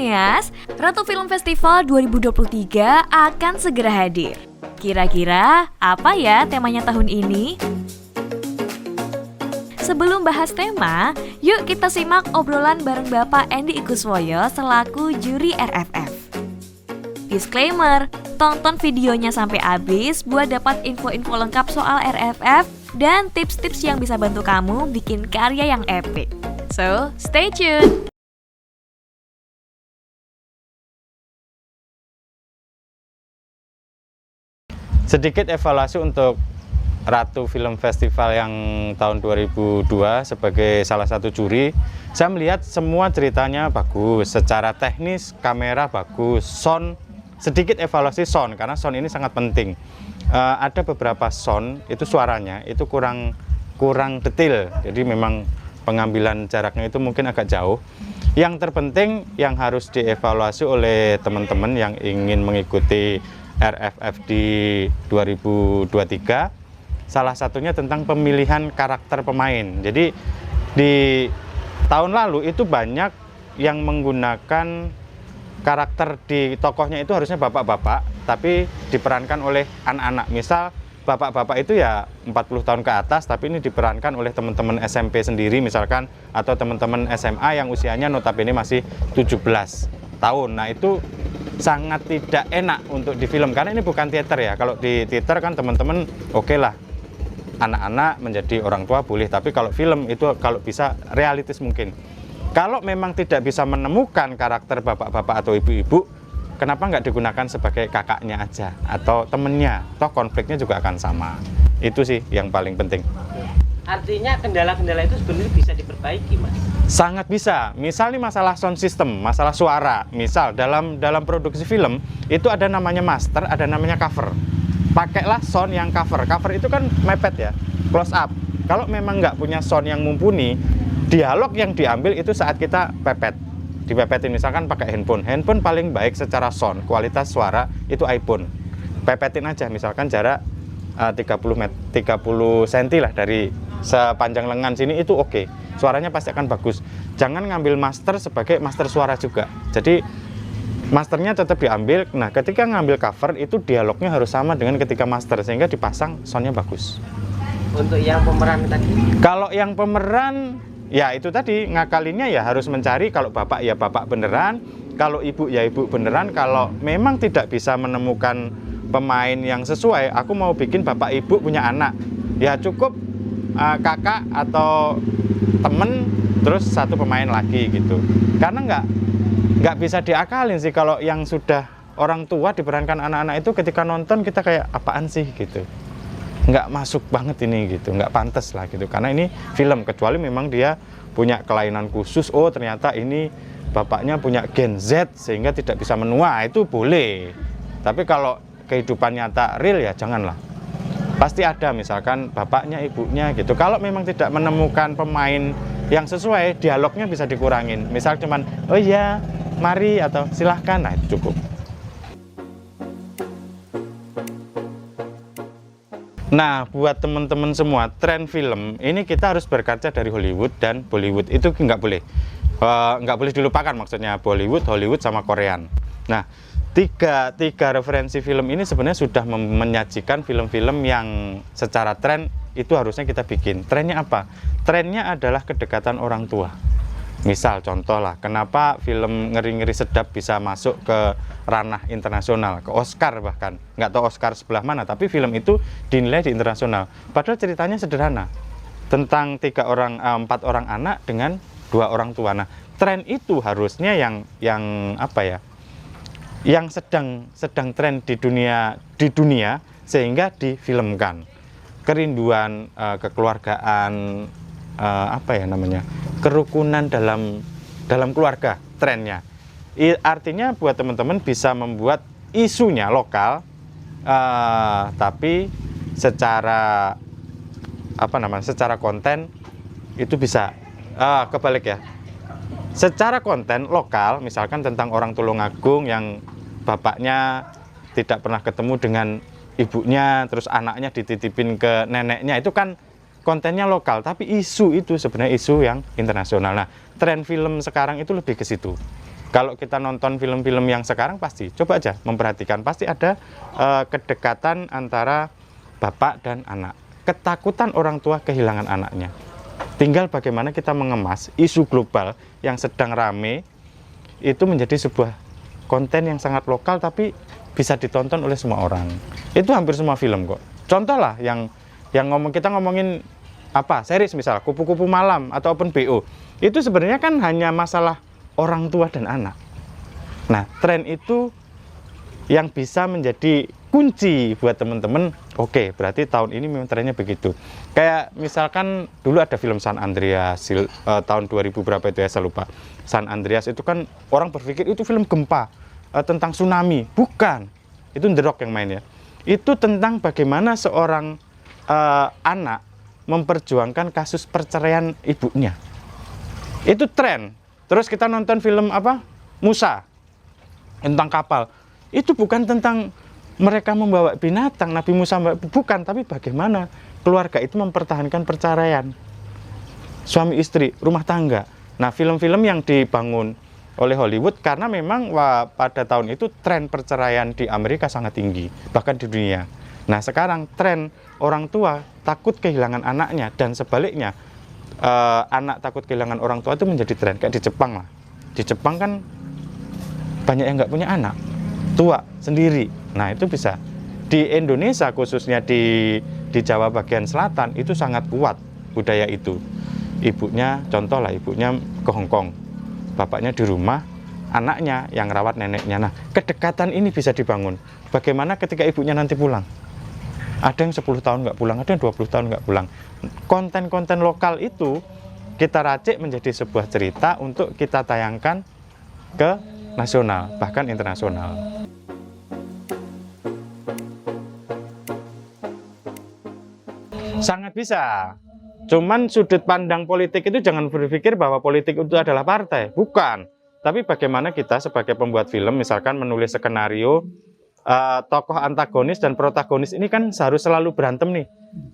Cineas, Ratu Film Festival 2023 akan segera hadir. Kira-kira apa ya temanya tahun ini? Sebelum bahas tema, yuk kita simak obrolan bareng Bapak Andy Ikuswoyo selaku juri RFF. Disclaimer, tonton videonya sampai habis buat dapat info-info lengkap soal RFF dan tips-tips yang bisa bantu kamu bikin karya yang epic. So, stay tuned! Sedikit evaluasi untuk Ratu Film Festival yang tahun 2002 sebagai salah satu juri. Saya melihat semua ceritanya bagus, secara teknis kamera bagus, sound, sedikit evaluasi sound karena sound ini sangat penting. Ada beberapa sound itu suaranya itu kurang detail, jadi memang pengambilan jaraknya itu mungkin agak jauh. Yang terpenting yang harus dievaluasi oleh teman-teman yang ingin mengikuti RFF di 2023, salah satunya tentang pemilihan karakter pemain. Jadi di tahun lalu itu banyak yang menggunakan karakter di tokohnya itu harusnya bapak-bapak, tapi diperankan oleh anak-anak. Misal bapak-bapak itu ya 40 tahun ke atas, tapi ini diperankan oleh teman-teman SMP sendiri misalkan, atau teman-teman SMA yang usianya notabene masih 17 tahun. Nah itu sangat tidak enak untuk di film, karena ini bukan teater ya. Kalau di teater kan teman-teman oke lah, anak-anak menjadi orang tua boleh, tapi kalau film itu kalau bisa realistis mungkin. Kalau memang tidak bisa menemukan karakter bapak-bapak atau ibu-ibu, kenapa nggak digunakan sebagai kakaknya aja atau temennya, toh konfliknya juga akan sama. Itu sih yang paling penting. Artinya kendala-kendala itu sebenarnya bisa diperbaiki, Mas? Sangat bisa. Misal nih masalah sound system, masalah suara. Misal dalam produksi film itu ada namanya master, ada namanya cover. Pakailah sound yang cover. Cover itu kan mepet ya, close up. Kalau memang nggak punya sound yang mumpuni, dialog yang diambil itu saat kita pepet. Dipepetin misalkan pakai handphone. Handphone paling baik secara sound, kualitas suara itu iPhone. Pepetin aja misalkan jarak 30 cm lah dari sepanjang lengan sini, itu oke. Suaranya pasti akan bagus. Jangan ngambil master sebagai master suara juga. Jadi masternya tetap diambil. Nah, ketika ngambil cover itu dialognya harus sama dengan ketika master sehingga dipasang soundnya bagus. Untuk yang pemeran tadi? Kalau yang pemeran ya itu tadi ngakalinnya ya harus mencari, kalau bapak ya bapak beneran, kalau ibu ya ibu beneran. Kalau memang tidak bisa menemukan pemain yang sesuai, aku mau bikin bapak ibu punya anak, ya cukup kakak atau temen terus satu pemain lagi gitu. Karena nggak bisa diakalin sih kalau yang sudah orang tua diperankan anak-anak itu, ketika nonton kita kayak apaan sih gitu, nggak masuk banget ini gitu, nggak pantas lah gitu. Karena ini film, kecuali memang dia punya kelainan khusus, oh ternyata ini bapaknya punya gen Z sehingga tidak bisa menua, itu boleh. Tapi kalau kehidupan nyata real ya janganlah. Pasti ada misalkan bapaknya ibunya gitu. Kalau memang tidak menemukan pemain yang sesuai, dialognya bisa dikurangin. Misal cuman oh iya mari atau silahkan, nah itu cukup. Nah, buat teman-teman semua, tren film ini kita harus berkaca dari Hollywood dan Bollywood. Itu nggak boleh dilupakan, maksudnya Bollywood, Hollywood, sama Korean. Nah, tiga referensi film ini sebenarnya sudah menyajikan film-film yang secara tren itu harusnya kita bikin. Trennya apa? Trennya adalah kedekatan orang tua. Misal contoh lah, kenapa film Ngeri-Ngeri Sedap bisa masuk ke ranah internasional, ke Oscar bahkan. Nggak tahu Oscar sebelah mana, tapi film itu dinilai di internasional. Padahal ceritanya sederhana, tentang 4 orang anak dengan 2 orang tua. Nah, tren itu harusnya yang apa ya? Yang sedang tren di dunia sehingga difilmkan. Kerinduan, kekeluargaan, kerukunan dalam keluarga, trennya. Artinya buat teman-teman bisa membuat isunya lokal, tapi secara secara konten itu bisa kebalik ya. Secara konten lokal, misalkan tentang orang Tulungagung yang bapaknya tidak pernah ketemu dengan ibunya, terus anaknya dititipin ke neneknya, itu kan kontennya lokal, tapi isu itu sebenarnya isu yang internasional. Nah, tren film sekarang itu lebih ke situ. Kalau kita nonton film-film yang sekarang pasti, coba aja memperhatikan, pasti ada kedekatan antara bapak dan anak. Ketakutan orang tua kehilangan anaknya. Tinggal bagaimana kita mengemas isu global yang sedang rame, itu menjadi sebuah konten yang sangat lokal tapi bisa ditonton oleh semua orang. Itu hampir semua film kok. Contoh lah yang kita ngomongin apa, series misal, Kupu-Kupu Malam atau Open BO. Itu sebenarnya kan hanya masalah orang tua dan anak. Nah, tren itu yang bisa menjadi kunci buat teman-teman. Oke, berarti tahun ini memang trennya begitu. Kayak misalkan dulu ada film San Andreas tahun 2000 berapa itu ya, saya lupa. San Andreas itu kan orang berpikir itu film gempa, tentang tsunami. Bukan. Itu The Rock yang main ya. Itu tentang bagaimana seorang anak memperjuangkan kasus perceraian ibunya. Itu tren. Terus kita nonton film apa? Musa, tentang kapal. Itu bukan tentang mereka membawa binatang, Nabi Musa bukan, tapi bagaimana keluarga itu mempertahankan perceraian. Suami istri, rumah tangga. Nah, film-film yang dibangun oleh Hollywood karena memang pada tahun itu tren perceraian di Amerika sangat tinggi, bahkan di dunia. Nah, sekarang tren orang tua takut kehilangan anaknya dan sebaliknya. Anak takut kehilangan orang tua itu menjadi tren, kayak di Jepang lah. Di Jepang kan banyak yang nggak punya anak, tua sendiri. Nah, itu bisa. Di Indonesia khususnya di Jawa bagian selatan itu sangat kuat budaya itu. Ibunya, contoh lah, ibunya ke Hong Kong, bapaknya di rumah, anaknya yang rawat neneknya. Nah, kedekatan ini bisa dibangun. Bagaimana ketika ibunya nanti pulang? Ada yang 10 tahun nggak pulang, ada yang 20 tahun nggak pulang. Konten-konten lokal itu kita racik menjadi sebuah cerita untuk kita tayangkan ke nasional, bahkan internasional. Sangat bisa. Cuman sudut pandang politik itu jangan berpikir bahwa politik itu adalah partai. Bukan. Tapi bagaimana kita sebagai pembuat film, misalkan menulis skenario, tokoh antagonis dan protagonis ini kan harus selalu berantem nih.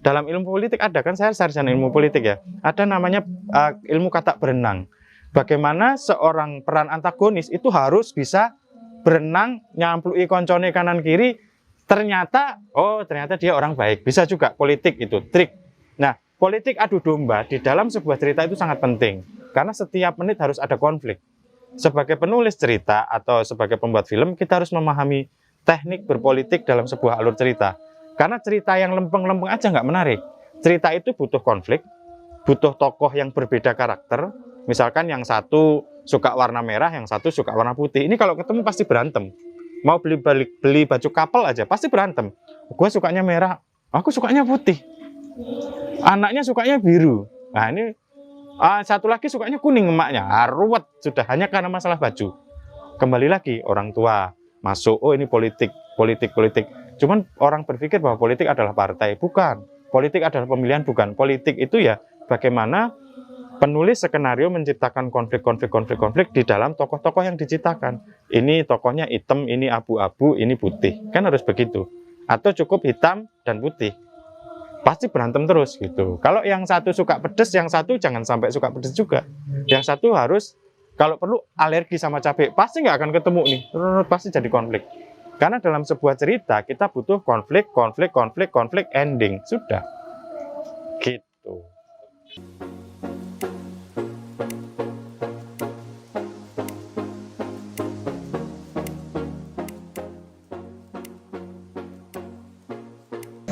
Dalam ilmu politik ada, kan saya sarjana ilmu politik ya, ada namanya ilmu katak berenang. Bagaimana seorang peran antagonis itu harus bisa berenang, nyamplui koncone kanan kiri, ternyata dia orang baik. Bisa juga politik itu trik. Nah, politik adu domba di dalam sebuah cerita itu sangat penting karena setiap menit harus ada konflik. Sebagai penulis cerita atau sebagai pembuat film, kita harus memahami teknik berpolitik dalam sebuah alur cerita. Karena cerita yang lempeng-lempeng aja nggak menarik. Cerita itu butuh konflik, butuh tokoh yang berbeda karakter. Misalkan yang satu suka warna merah, yang satu suka warna putih. Ini kalau ketemu pasti berantem. Mau beli baju couple aja pasti berantem. Gue sukanya merah, aku sukanya putih. Anaknya sukanya biru. Nah ini satu lagi sukanya kuning emaknya. Ruwet sudah hanya karena masalah baju. Kembali lagi orang tua masuk, ini politik. Cuman orang berpikir bahwa politik adalah partai. Bukan. Politik adalah pemilihan, bukan. Politik itu ya bagaimana penulis skenario menciptakan konflik di dalam tokoh-tokoh yang diciptakan. Ini tokohnya hitam, ini abu-abu, ini putih. Kan harus begitu. Atau cukup hitam dan putih. Pasti berantem terus gitu. Kalau yang satu suka pedes, yang satu jangan sampai suka pedes juga. Yang satu harus kalau perlu alergi sama cabai, pasti nggak akan ketemu nih, pasti jadi konflik. Karena dalam sebuah cerita kita butuh konflik, ending, sudah. Gitu.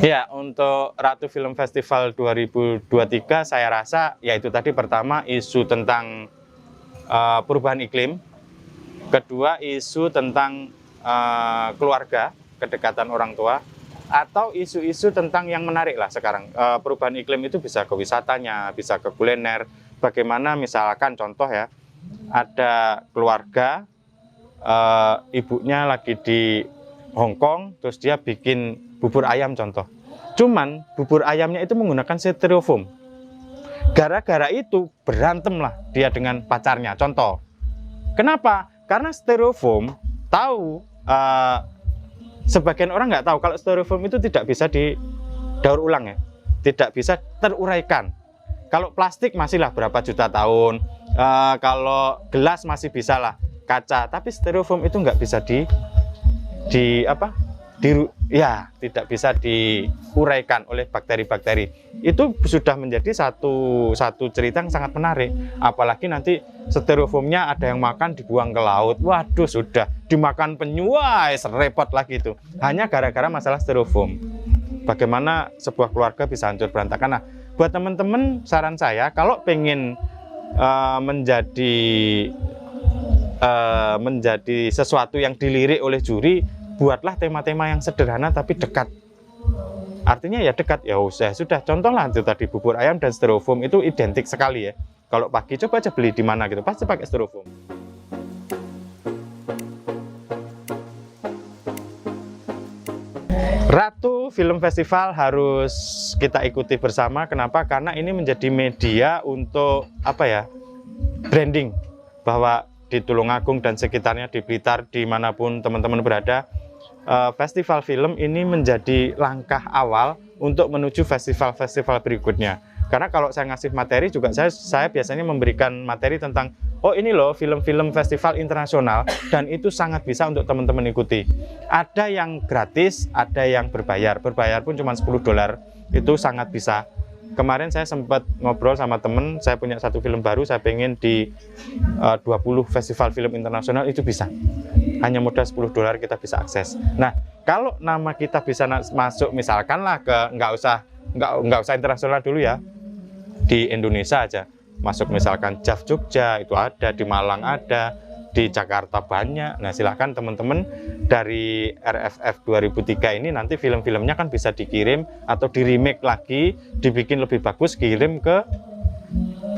Ya, untuk Ratu Film Festival 2023 saya rasa ya itu tadi, pertama isu tentang perubahan iklim, kedua isu tentang keluarga, kedekatan orang tua, atau isu-isu tentang yang menarik lah sekarang. Perubahan iklim itu bisa ke wisatanya, bisa ke kuliner. Bagaimana misalkan contoh ya, ada keluarga, ibunya lagi di Hong Kong, terus dia bikin bubur ayam contoh. Cuman bubur ayamnya itu menggunakan styrofoam. Gara-gara itu berantem lah dia dengan pacarnya, contoh. Kenapa? Karena styrofoam tahu, sebagian orang nggak tahu kalau styrofoam itu tidak bisa didaur ulang ya, tidak bisa teruraikan. Kalau plastik masih lah berapa juta tahun, kalau gelas masih bisa lah. kaca, tapi styrofoam itu nggak bisa tidak bisa diuraikan oleh bakteri-bakteri. Itu sudah menjadi satu cerita yang sangat menarik. Apalagi nanti styrofoamnya ada yang makan dibuang ke laut, waduh sudah dimakan penyu, repot lagi itu. Hanya gara-gara masalah styrofoam. Bagaimana sebuah keluarga bisa hancur berantakan. Nah, buat teman-teman saran saya kalau pengen menjadi sesuatu yang dilirik oleh juri, buatlah tema-tema yang sederhana tapi dekat. Artinya ya dekat, ya sudah. Contohlah itu tadi bubur ayam dan styrofoam itu identik sekali ya. Kalau pagi coba aja beli di mana gitu, pasti pakai styrofoam. Ratu Film Festival harus kita ikuti bersama. Kenapa? Karena ini menjadi media untuk branding bahwa di Tulungagung dan sekitarnya, di Blitar, dimanapun teman-teman berada, festival film ini menjadi langkah awal untuk menuju festival-festival berikutnya. Karena kalau saya ngasih materi juga, saya biasanya memberikan materi tentang, ini loh film-film festival internasional, dan itu sangat bisa untuk teman-teman ikuti. Ada yang gratis, ada yang berbayar. Berbayar pun cuma $10, itu sangat bisa. Kemarin saya sempat ngobrol sama temen, saya punya satu film baru, saya pengen di 20 festival film internasional, itu bisa. Hanya modal $10 kita bisa akses. Nah, kalau nama kita bisa masuk, misalkan lah ke nggak usah internasional dulu ya, di Indonesia aja. Masuk misalkan JAF Jogja, itu ada, di Malang ada, di Jakarta banyak. Nah, silahkan teman-teman dari RFF 2003 ini nanti film-filmnya kan bisa dikirim atau di remake lagi, dibikin lebih bagus, kirim ke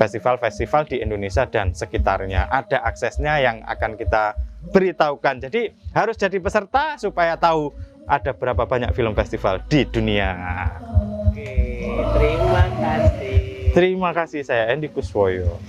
festival-festival di Indonesia dan sekitarnya. Ada aksesnya yang akan kita beritahukan. Jadi harus jadi peserta supaya tahu ada berapa banyak film festival di dunia. Oke, terima kasih. Terima kasih, saya Andy Kuswoyo.